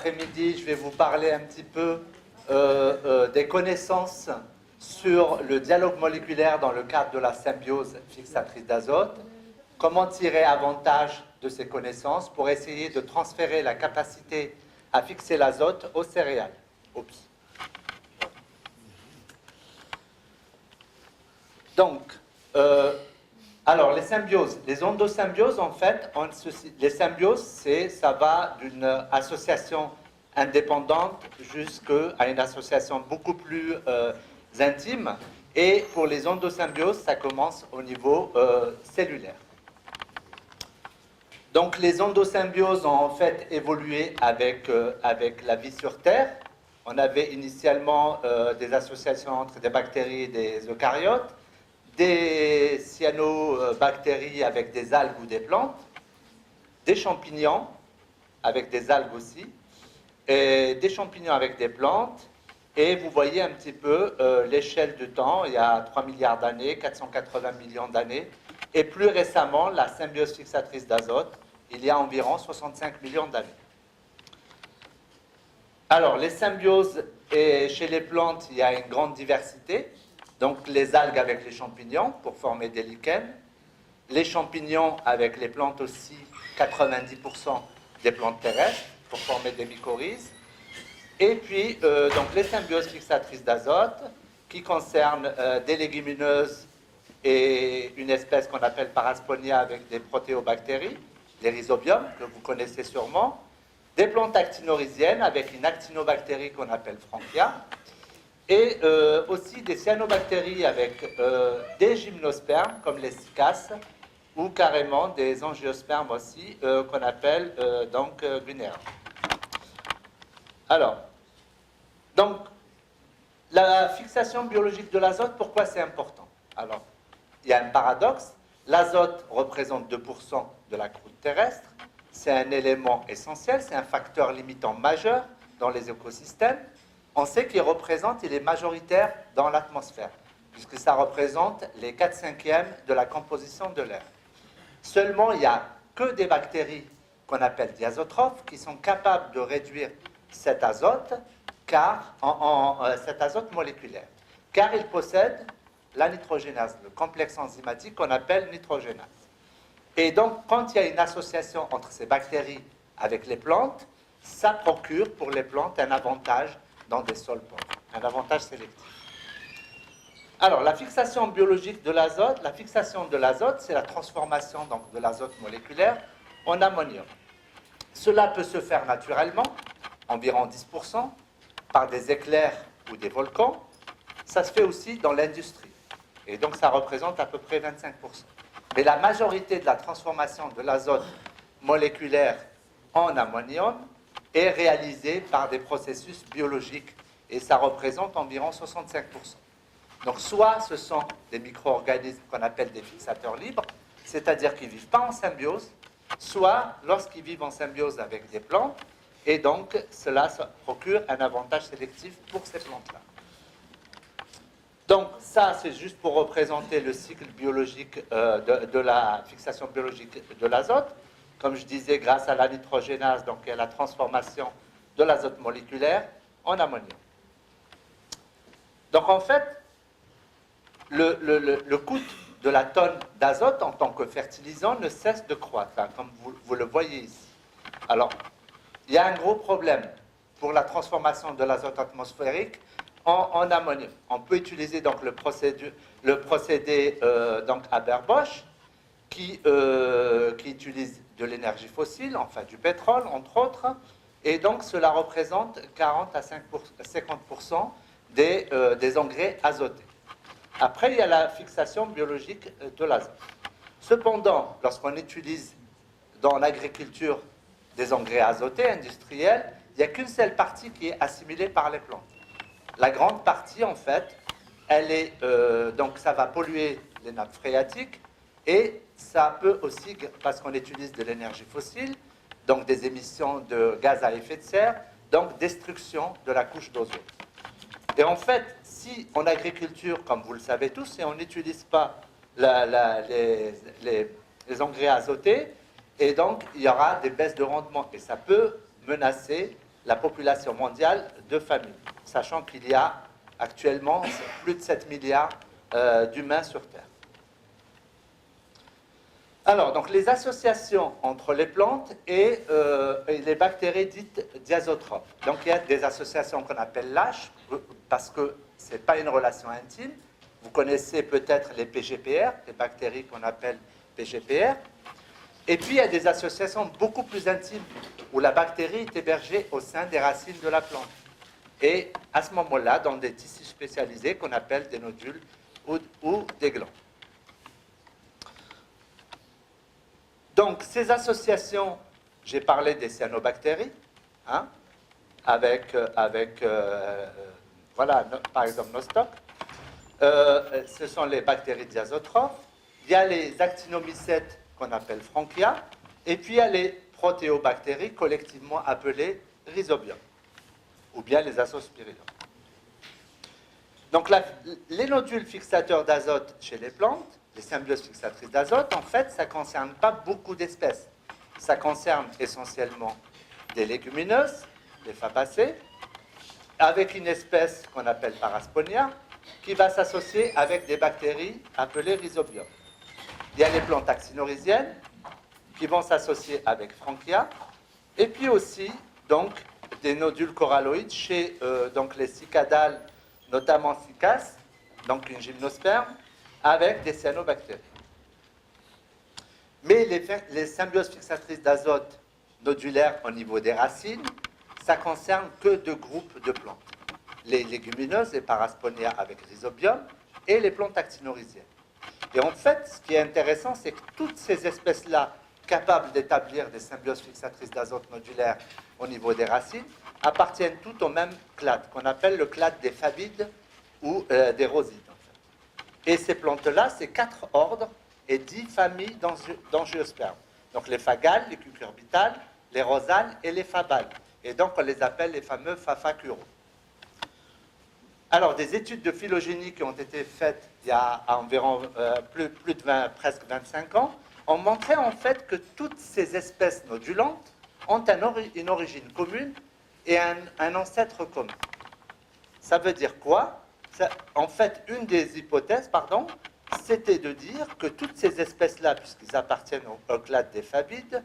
après-midi, je vais vous parler un petit peu des connaissances sur le dialogue moléculaire dans le cadre de la symbiose fixatrice d'azote. Comment tirer avantage de ces connaissances pour essayer de transférer la capacité à fixer l'azote aux céréales. Oups. Donc, alors les symbioses, les endosymbioses, en fait, les symbioses, ça va d'une association indépendante jusqu'à une association beaucoup plus intime. Et pour les endosymbioses, ça commence au niveau cellulaire. Donc les endosymbioses ont en fait évolué avec la vie sur Terre. On avait initialement des associations entre des bactéries et des eucaryotes, des cyanobactéries avec des algues ou des plantes, des champignons avec des algues aussi, et des champignons avec des plantes. Et vous voyez un petit peu l'échelle du temps, il y a 3 milliards d'années, 480 millions d'années, et plus récemment, la symbiose fixatrice d'azote, il y a environ 65 millions d'années. Alors, les symbioses, et chez les plantes, il y a une grande diversité. Donc, les algues avec les champignons pour former des lichens. Les champignons avec les plantes aussi, 90% des plantes terrestres pour former des mycorhizes. Et puis, donc, les symbioses fixatrices d'azote qui concernent des légumineuses et une espèce qu'on appelle Parasponia avec des protéobactéries, les rhizobiums, que vous connaissez sûrement, des plantes actinorhiziennes avec une actinobactérie qu'on appelle Frankia, et aussi des cyanobactéries avec des gymnospermes, comme les cycas, ou carrément des angiospermes aussi, qu'on appelle Guinea. Alors, donc, la fixation biologique de l'azote, pourquoi c'est important? Alors, il y a un paradoxe. L'azote représente 2% de la croûte terrestre. C'est un élément essentiel, c'est un facteur limitant majeur dans les écosystèmes. On sait qu'il est majoritaire dans l'atmosphère, puisque ça représente les 4/5e de la composition de l'air. Seulement, il n'y a que des bactéries qu'on appelle diazotrophes qui sont capables de réduire cet azote, cet azote moléculaire, car il possède la nitrogénase, le complexe enzymatique qu'on appelle nitrogénase. Et donc, quand il y a une association entre ces bactéries avec les plantes, ça procure pour les plantes un avantage dans des sols pauvres, un avantage sélectif. Alors, la fixation biologique de l'azote, c'est la transformation donc, de l'azote moléculaire en ammonium. Cela peut se faire naturellement, environ 10%, par des éclairs ou des volcans. Ça se fait aussi dans l'industrie. Et donc, ça représente à peu près 25%. Mais la majorité de la transformation de l'azote moléculaire en ammonium est réalisée par des processus biologiques. Et ça représente environ 65%. Donc, soit ce sont des micro-organismes qu'on appelle des fixateurs libres, c'est-à-dire qu'ils ne vivent pas en symbiose, soit lorsqu'ils vivent en symbiose avec des plantes, et donc cela procure un avantage sélectif pour ces plantes-là. Donc, ça, c'est juste pour représenter le cycle biologique de la fixation biologique de l'azote. Comme je disais, grâce à la nitrogénase, donc à la transformation de l'azote moléculaire en ammonium. Donc, en fait, le coût de la tonne d'azote en tant que fertilisant ne cesse de croître, hein, comme vous le voyez ici. Alors, il y a un gros problème pour la transformation de l'azote atmosphérique en ammonium. On peut utiliser donc le procédé donc Haber-Bosch qui utilise de l'énergie fossile, enfin du pétrole entre autres, et donc cela représente 40 à 50% des engrais azotés. Après, il y a la fixation biologique de l'azote. Cependant, lorsqu'on utilise dans l'agriculture des engrais azotés industriels, il n'y a qu'une seule partie qui est assimilée par les plantes. La grande partie, en fait, donc ça va polluer les nappes phréatiques et ça peut aussi, parce qu'on utilise de l'énergie fossile, donc des émissions de gaz à effet de serre, donc destruction de la couche d'ozone. Et en fait, si en agriculture, comme vous le savez tous, et on n'utilise pas les engrais azotés, et donc il y aura des baisses de rendement. Et ça peut menacer la population mondiale de familles, sachant qu'il y a actuellement plus de 7 milliards d'humains sur Terre. Alors, donc les associations entre les plantes et les bactéries dites diazotrophes. Donc, il y a des associations qu'on appelle lâches, parce que ce n'est pas une relation intime. Vous connaissez peut-être les PGPR, les bactéries qu'on appelle PGPR. Et puis, il y a des associations beaucoup plus intimes, où la bactérie est hébergée au sein des racines de la plante. Et à ce moment-là, dans des tissus spécialisés qu'on appelle des nodules ou des glands. Donc, ces associations, j'ai parlé des cyanobactéries, hein, voilà, par exemple, Nostoc. Ce sont les bactéries diazotrophes. Il y a les actinomycètes qu'on appelle Frankia, et puis il y a les protéobactéries collectivement appelées rhizobium, ou bien les azospirillum. Donc, les nodules fixateurs d'azote chez les plantes, les symbioses fixatrices d'azote, en fait, ça ne concerne pas beaucoup d'espèces. Ça concerne essentiellement des légumineuses, les fabacées, avec une espèce qu'on appelle Parasponia, qui va s'associer avec des bactéries appelées rhizobium. Il y a les plantes actinorhiziennes, qui vont s'associer avec Frankia, et puis aussi, donc, des nodules coralloïdes chez donc les cicadales, notamment Cycas, donc une gymnosperme, avec des cyanobactéries. Mais les symbioses fixatrices d'azote nodulaires au niveau des racines, ça concerne que deux groupes de plantes. Les légumineuses, les Parasponia avec rhizobium, et les plantes actinorhiziennes. Et en fait, ce qui est intéressant, c'est que toutes ces espèces-là, capables d'établir des symbioses fixatrices d'azote nodulaires au niveau des racines, appartiennent toutes au même clade, qu'on appelle le clade des fabides ou des rosides. Et ces plantes-là, c'est 4 ordres et 10 familles d'angiospermes. Donc les fagales, les cucurbitales, les rosales et les fabales. Et donc on les appelle les fameux fafacuraux. Alors des études de phylogénie qui ont été faites il y a environ presque 25 ans ont montré en fait que toutes ces espèces nodulantes ont une origine commune et un ancêtre commun. Ça veut dire quoi ? En fait, une des hypothèses, c'était de dire que toutes ces espèces-là, puisqu'ils appartiennent au clade des fabides,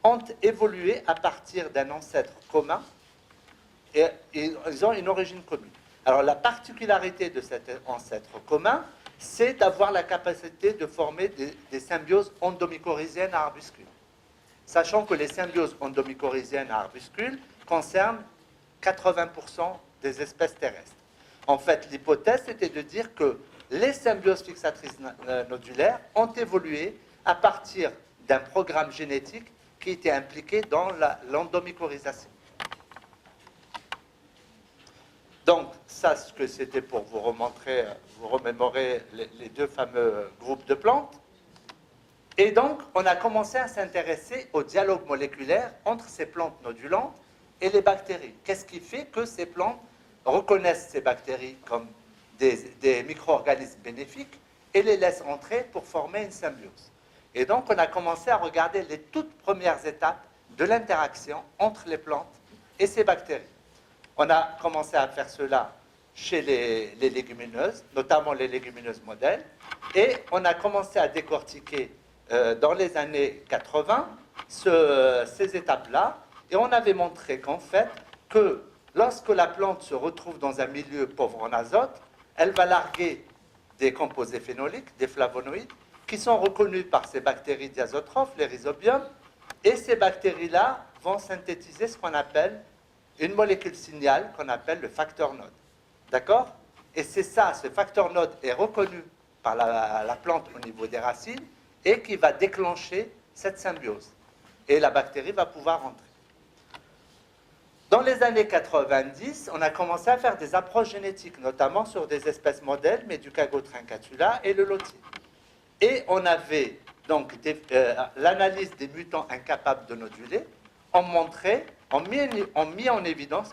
ont évolué à partir d'un ancêtre commun et ils ont une origine commune. Alors, la particularité de cet ancêtre commun, c'est d'avoir la capacité de former des symbioses endomycorhiziennes à arbuscules. Sachant que les symbioses endomycorhiziennes à arbuscules concernent 80% des espèces terrestres. En fait, l'hypothèse était de dire que les symbioses fixatrices nodulaires ont évolué à partir d'un programme génétique qui était impliqué dans l'endomycorhisation. Donc, ça, ce que c'était pour vous remémorer les deux fameux groupes de plantes. Et donc, on a commencé à s'intéresser au dialogue moléculaire entre ces plantes nodulantes et les bactéries. Qu'est-ce qui fait que ces plantes reconnaissent ces bactéries comme des micro-organismes bénéfiques et les laissent entrer pour former une symbiose. Et donc, on a commencé à regarder les toutes premières étapes de l'interaction entre les plantes et ces bactéries. On a commencé à faire cela chez les légumineuses, notamment les légumineuses modèles, et on a commencé à décortiquer dans les années 80 ces étapes-là, et on avait montré qu'en fait, que lorsque la plante se retrouve dans un milieu pauvre en azote, elle va larguer des composés phénoliques, des flavonoïdes, qui sont reconnus par ces bactéries diazotrophes, les rhizobiums, et ces bactéries-là vont synthétiser ce qu'on appelle une molécule signal qu'on appelle le facteur node. D'accord ? Et c'est ça, ce facteur node est reconnu par la plante au niveau des racines et qui va déclencher cette symbiose. Et la bactérie va pouvoir rentrer. Dans les années 90, on a commencé à faire des approches génétiques, notamment sur des espèces modèles, Meducago trincatula et le lotier. Et on avait donc l'analyse des mutants incapables de noduler, ont mis en évidence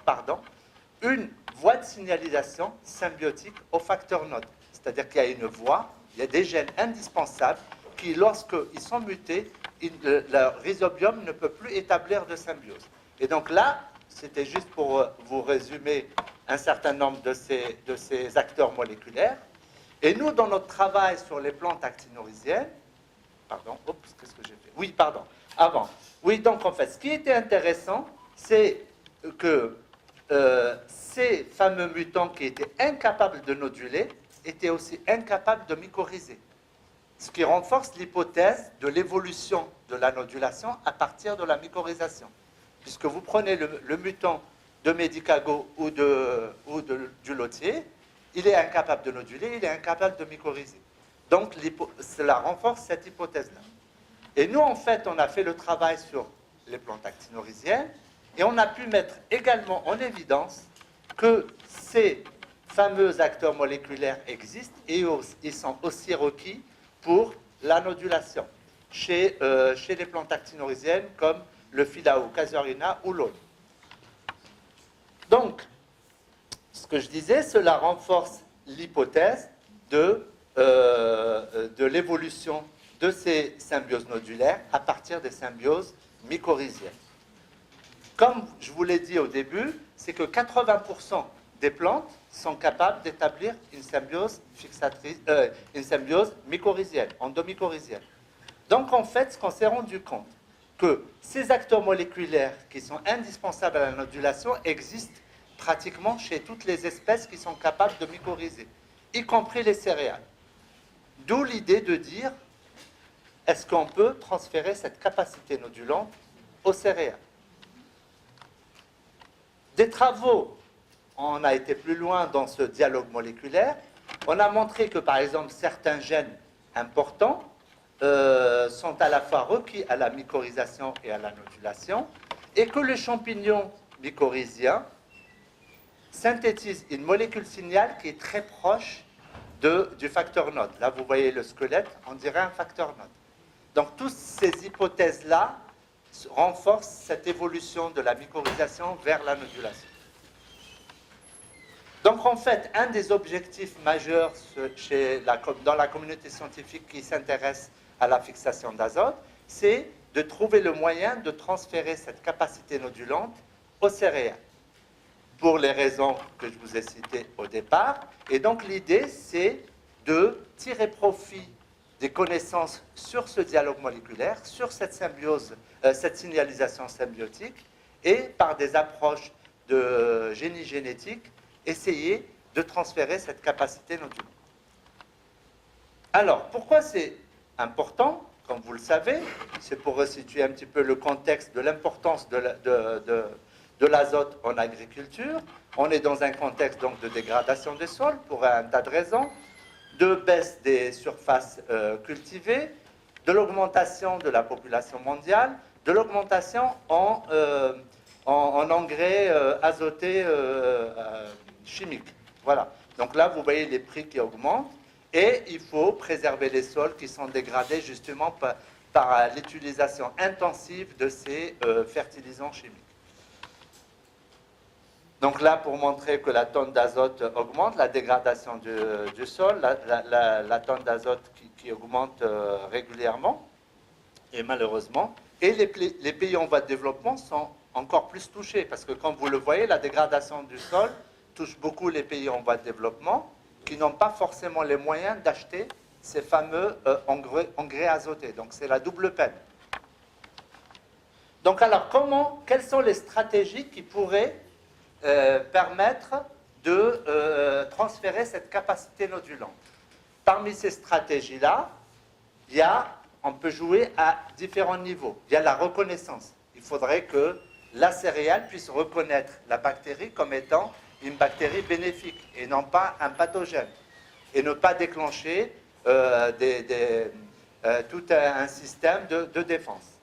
une voie de signalisation symbiotique au facteur node. C'est-à-dire qu'il y a une voie, il y a des gènes indispensables qui, lorsqu'ils sont mutés, leur rhizobium ne peut plus établir de symbiose. Et donc là, c'était juste pour vous résumer un certain nombre de ces acteurs moléculaires. Et nous, dans notre travail sur les plantes actinorisiennes, pardon, oups, qu'est-ce que j'ai fait? Oui, pardon, avant. Oui, donc en fait, ce qui était intéressant, c'est que ces fameux mutants qui étaient incapables de noduler étaient aussi incapables de mycorhizer. Ce qui renforce l'hypothèse de l'évolution de la nodulation à partir de la mycorhisation. Puisque vous prenez le mutant de Medicago ou du lotier, il est incapable de noduler, il est incapable de mycorhizer. Donc, cela renforce cette hypothèse-là. Et nous, en fait, on a fait le travail sur les plantes actinorisiennes et on a pu mettre également en évidence que ces fameux acteurs moléculaires existent et ils sont aussi requis pour la nodulation chez les plantes actinorisiennes comme le Philao casuarina ou l'aulne. Donc, ce que je disais, cela renforce l'hypothèse de l'évolution de ces symbioses nodulaires à partir des symbioses mycorhiziennes. Comme je vous l'ai dit au début, c'est que 80% des plantes sont capables d'établir une symbiose une symbiose mycorhizienne, endomycorhizienne. Donc en fait, ce qu'on s'est rendu compte, que ces acteurs moléculaires qui sont indispensables à la nodulation existent pratiquement chez toutes les espèces qui sont capables de mycorhizer, y compris les céréales. D'où l'idée de dire, est-ce qu'on peut transférer cette capacité nodulante aux céréales? Des travaux, on a été plus loin dans ce dialogue moléculaire, on a montré que par exemple certains gènes importants sont à la fois requis à la mycorhisation et à la nodulation, et que le champignon mycorhizien synthétise une molécule signal qui est très proche du facteur NOD. Là, vous voyez le squelette, on dirait un facteur NOD. Donc, toutes ces hypothèses-là renforcent cette évolution de la mycorhisation vers la nodulation. Donc, en fait, un des objectifs majeurs dans la communauté scientifique qui s'intéresse à la fixation d'azote, c'est de trouver le moyen de transférer cette capacité nodulante aux céréales, pour les raisons que je vous ai citées au départ. Et donc, l'idée, c'est de tirer profit des connaissances sur ce dialogue moléculaire, sur cette symbiose, cette signalisation symbiotique, et par des approches de génie génétique, essayer de transférer cette capacité nodulante. Alors, pourquoi c'est important? Comme vous le savez, c'est pour resituer un petit peu le contexte de l'importance de l'azote en agriculture. On est dans un contexte donc de dégradation des sols pour un tas de raisons, de baisse des surfaces cultivées, de l'augmentation de la population mondiale, de l'augmentation en engrais azotés chimiques. Voilà. Donc là, vous voyez les prix qui augmentent et il faut préserver les sols qui sont dégradés justement par l'utilisation intensive de ces fertilisants chimiques. Donc là, pour montrer que la tonne d'azote augmente, la dégradation du sol, la tonne d'azote qui augmente régulièrement, et malheureusement, et les pays en voie de développement sont encore plus touchés, parce que comme vous le voyez, la dégradation du sol touche beaucoup les pays en voie de développement, qui n'ont pas forcément les moyens d'acheter ces fameux engrais azotés. Donc c'est la double peine. Donc alors, quelles sont les stratégies qui pourraient permettre de transférer cette capacité nodulante? Parmi ces stratégies-là, on peut jouer à différents niveaux. Il y a la reconnaissance. Il faudrait que la céréale puisse reconnaître la bactérie comme étant une bactérie bénéfique et non pas un pathogène, et ne pas déclencher tout un système de défense.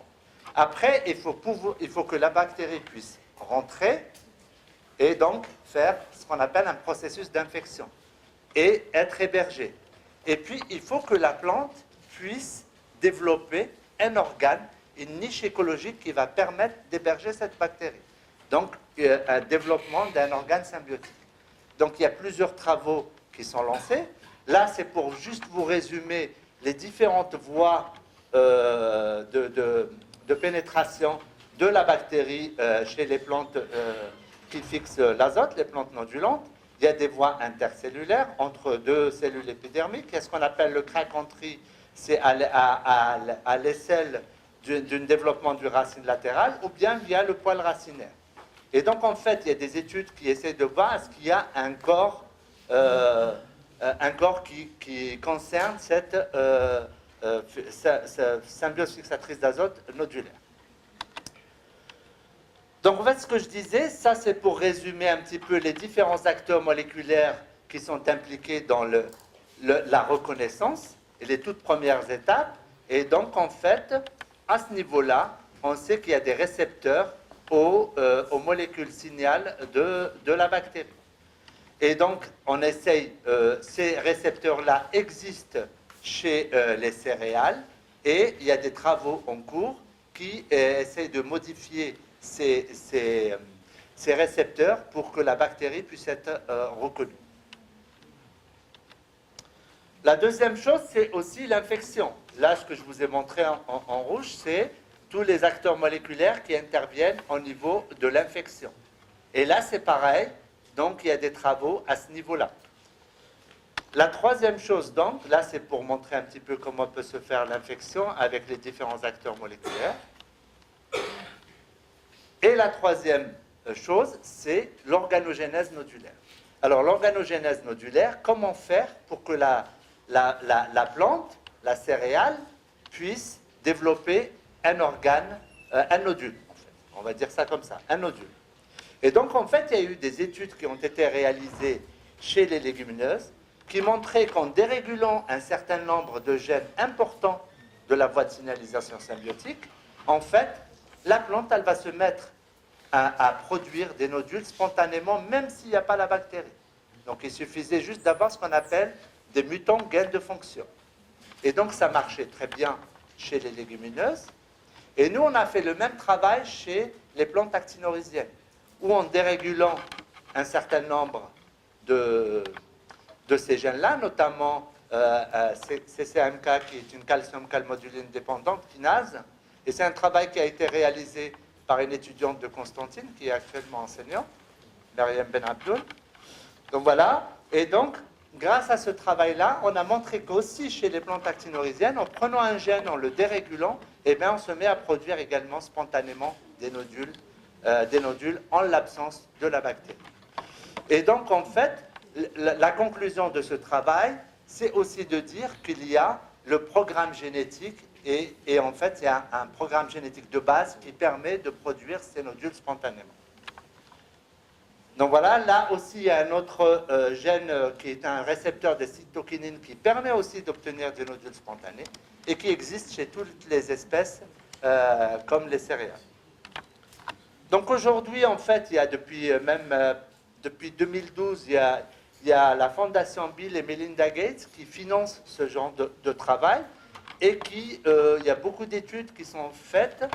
Après, il faut que la bactérie puisse rentrer et donc faire ce qu'on appelle un processus d'infection et être hébergée. Et puis, il faut que la plante puisse développer un organe, une niche écologique qui va permettre d'héberger cette bactérie. Donc, un développement d'un organe symbiotique. Donc, il y a plusieurs travaux qui sont lancés. Là, c'est pour juste vous résumer les différentes voies de pénétration de la bactérie chez les plantes qui fixent l'azote, les plantes nodulantes. Il y a des voies intercellulaires entre deux cellules épidermiques. Il y a ce qu'on appelle le crack entry, c'est à l'aisselle d'un développement du racine latérale, ou bien via le poil racinaire. Et donc, en fait, il y a des études qui essaient de voir est-ce qu'il y a un corps qui concerne cette symbiose fixatrice d'azote nodulaire. Donc, en fait, ce que je disais, ça, c'est pour résumer un petit peu les différents acteurs moléculaires qui sont impliqués dans la reconnaissance et les toutes premières étapes. Et donc, en fait, à ce niveau-là, on sait qu'il y a des récepteurs aux molécules signales de la bactérie. Et donc, on essaye, ces récepteurs-là existent chez les céréales, et il y a des travaux en cours qui essayent de modifier ces récepteurs pour que la bactérie puisse être reconnue. La deuxième chose, c'est aussi l'infection. Là, ce que je vous ai montré en rouge, c'est tous les acteurs moléculaires qui interviennent au niveau de l'infection. Et là, c'est pareil, donc il y a des travaux à ce niveau-là. La troisième chose, donc, là, c'est pour montrer un petit peu comment peut se faire l'infection avec les différents acteurs moléculaires. Et la troisième chose, c'est l'organogénèse nodulaire. Alors, l'organogénèse nodulaire, comment faire pour que la plante, la céréale, puisse développer un organe, un nodule, en fait. On va dire ça comme ça, un nodule. Et donc, en fait, il y a eu des études qui ont été réalisées chez les légumineuses qui montraient qu'en dérégulant un certain nombre de gènes importants de la voie de signalisation symbiotique, en fait, la plante, elle va se mettre à produire des nodules spontanément, même s'il n'y a pas la bactérie. Donc, il suffisait juste d'avoir ce qu'on appelle des mutants gains de fonction. Et donc, ça marchait très bien chez les légumineuses. Et nous, on a fait le même travail chez les plantes actinorisiennes, où en dérégulant un certain nombre de ces gènes-là, notamment CCMK, qui est une calcium-calmoduline dépendante kinase, et c'est un travail qui a été réalisé par une étudiante de Constantine, qui est actuellement enseignante, Myriam Ben Abdoul. Donc voilà, et donc, grâce à ce travail-là, on a montré qu'aussi chez les plantes actinorisiennes, en prenant un gène, en le dérégulant, eh bien, on se met à produire également spontanément des nodules en l'absence de la bactérie. Et donc, en fait, la conclusion de ce travail, c'est aussi de dire qu'il y a le programme génétique et en fait, il y a un programme génétique de base qui permet de produire ces nodules spontanément. Donc voilà, là aussi, il y a un autre gène qui est un récepteur de cytokinine qui permet aussi d'obtenir des nodules spontanés et qui existe chez toutes les espèces comme les céréales. Donc aujourd'hui, en fait, il y a depuis 2012, il y a la Fondation Bill et Melinda Gates qui financent ce genre de travail et il y a beaucoup d'études qui sont faites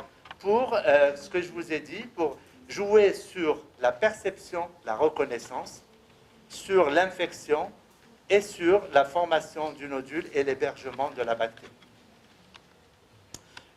pour, ce que je vous ai dit, pour jouer sur la perception, la reconnaissance, sur l'infection et sur la formation du nodule et l'hébergement de la bactérie.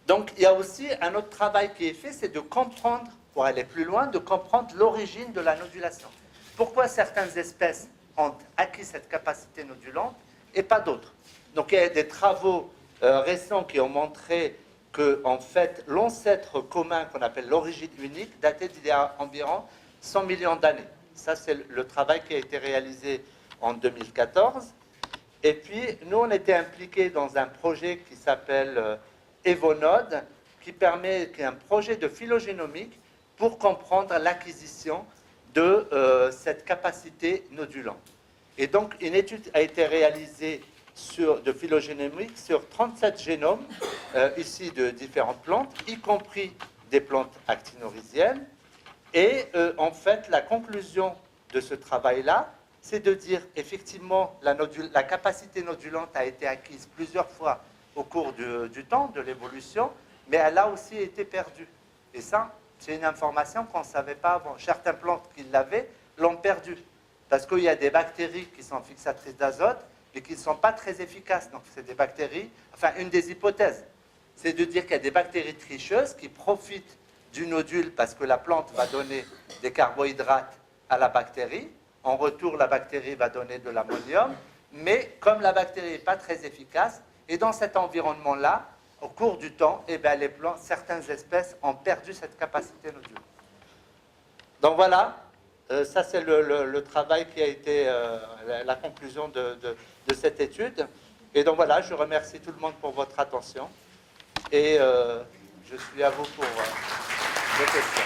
Donc, il y a aussi un autre travail qui est fait, c'est de comprendre, pour aller plus loin, de comprendre l'origine de la nodulation. Pourquoi certaines espèces ont acquis cette capacité nodulante et pas d'autres? Donc, il y a des travaux récents qui ont montré que, en fait, l'ancêtre commun qu'on appelle l'origine unique datait d'il y a environ 100 millions d'années. Ça, c'est le travail qui a été réalisé en 2014. Et puis, nous, on était impliqués dans un projet qui s'appelle Evonode, qui est un projet de phylogénomique pour comprendre l'acquisition de cette capacité nodulante. Et donc, une étude a été réalisée de phylogénomique sur 37 génomes issus de différentes plantes, y compris des plantes actinorisiennes. Et en fait, la conclusion de ce travail-là, c'est de dire effectivement la capacité nodulante a été acquise plusieurs fois au cours du temps, de l'évolution, mais elle a aussi été perdue. Et ça, c'est une information qu'on ne savait pas avant. Certaines plantes qui l'avaient l'ont perdue, parce qu'il y a des bactéries qui sont fixatrices d'azote, mais qui ne sont pas très efficaces. Donc, c'est des bactéries, enfin, une des hypothèses, c'est de dire qu'il y a des bactéries tricheuses qui profitent du nodule parce que la plante va donner des carbohydrates à la bactérie. En retour, la bactérie va donner de l'ammonium. Mais comme la bactérie n'est pas très efficace, et dans cet environnement-là, au cours du temps, eh bien, les plantes, certaines espèces ont perdu cette capacité nodulaire. Donc voilà, ça c'est le travail qui a été la conclusion de cette étude. Et donc voilà, je remercie tout le monde pour votre attention. Et je suis à vous pour vos questions.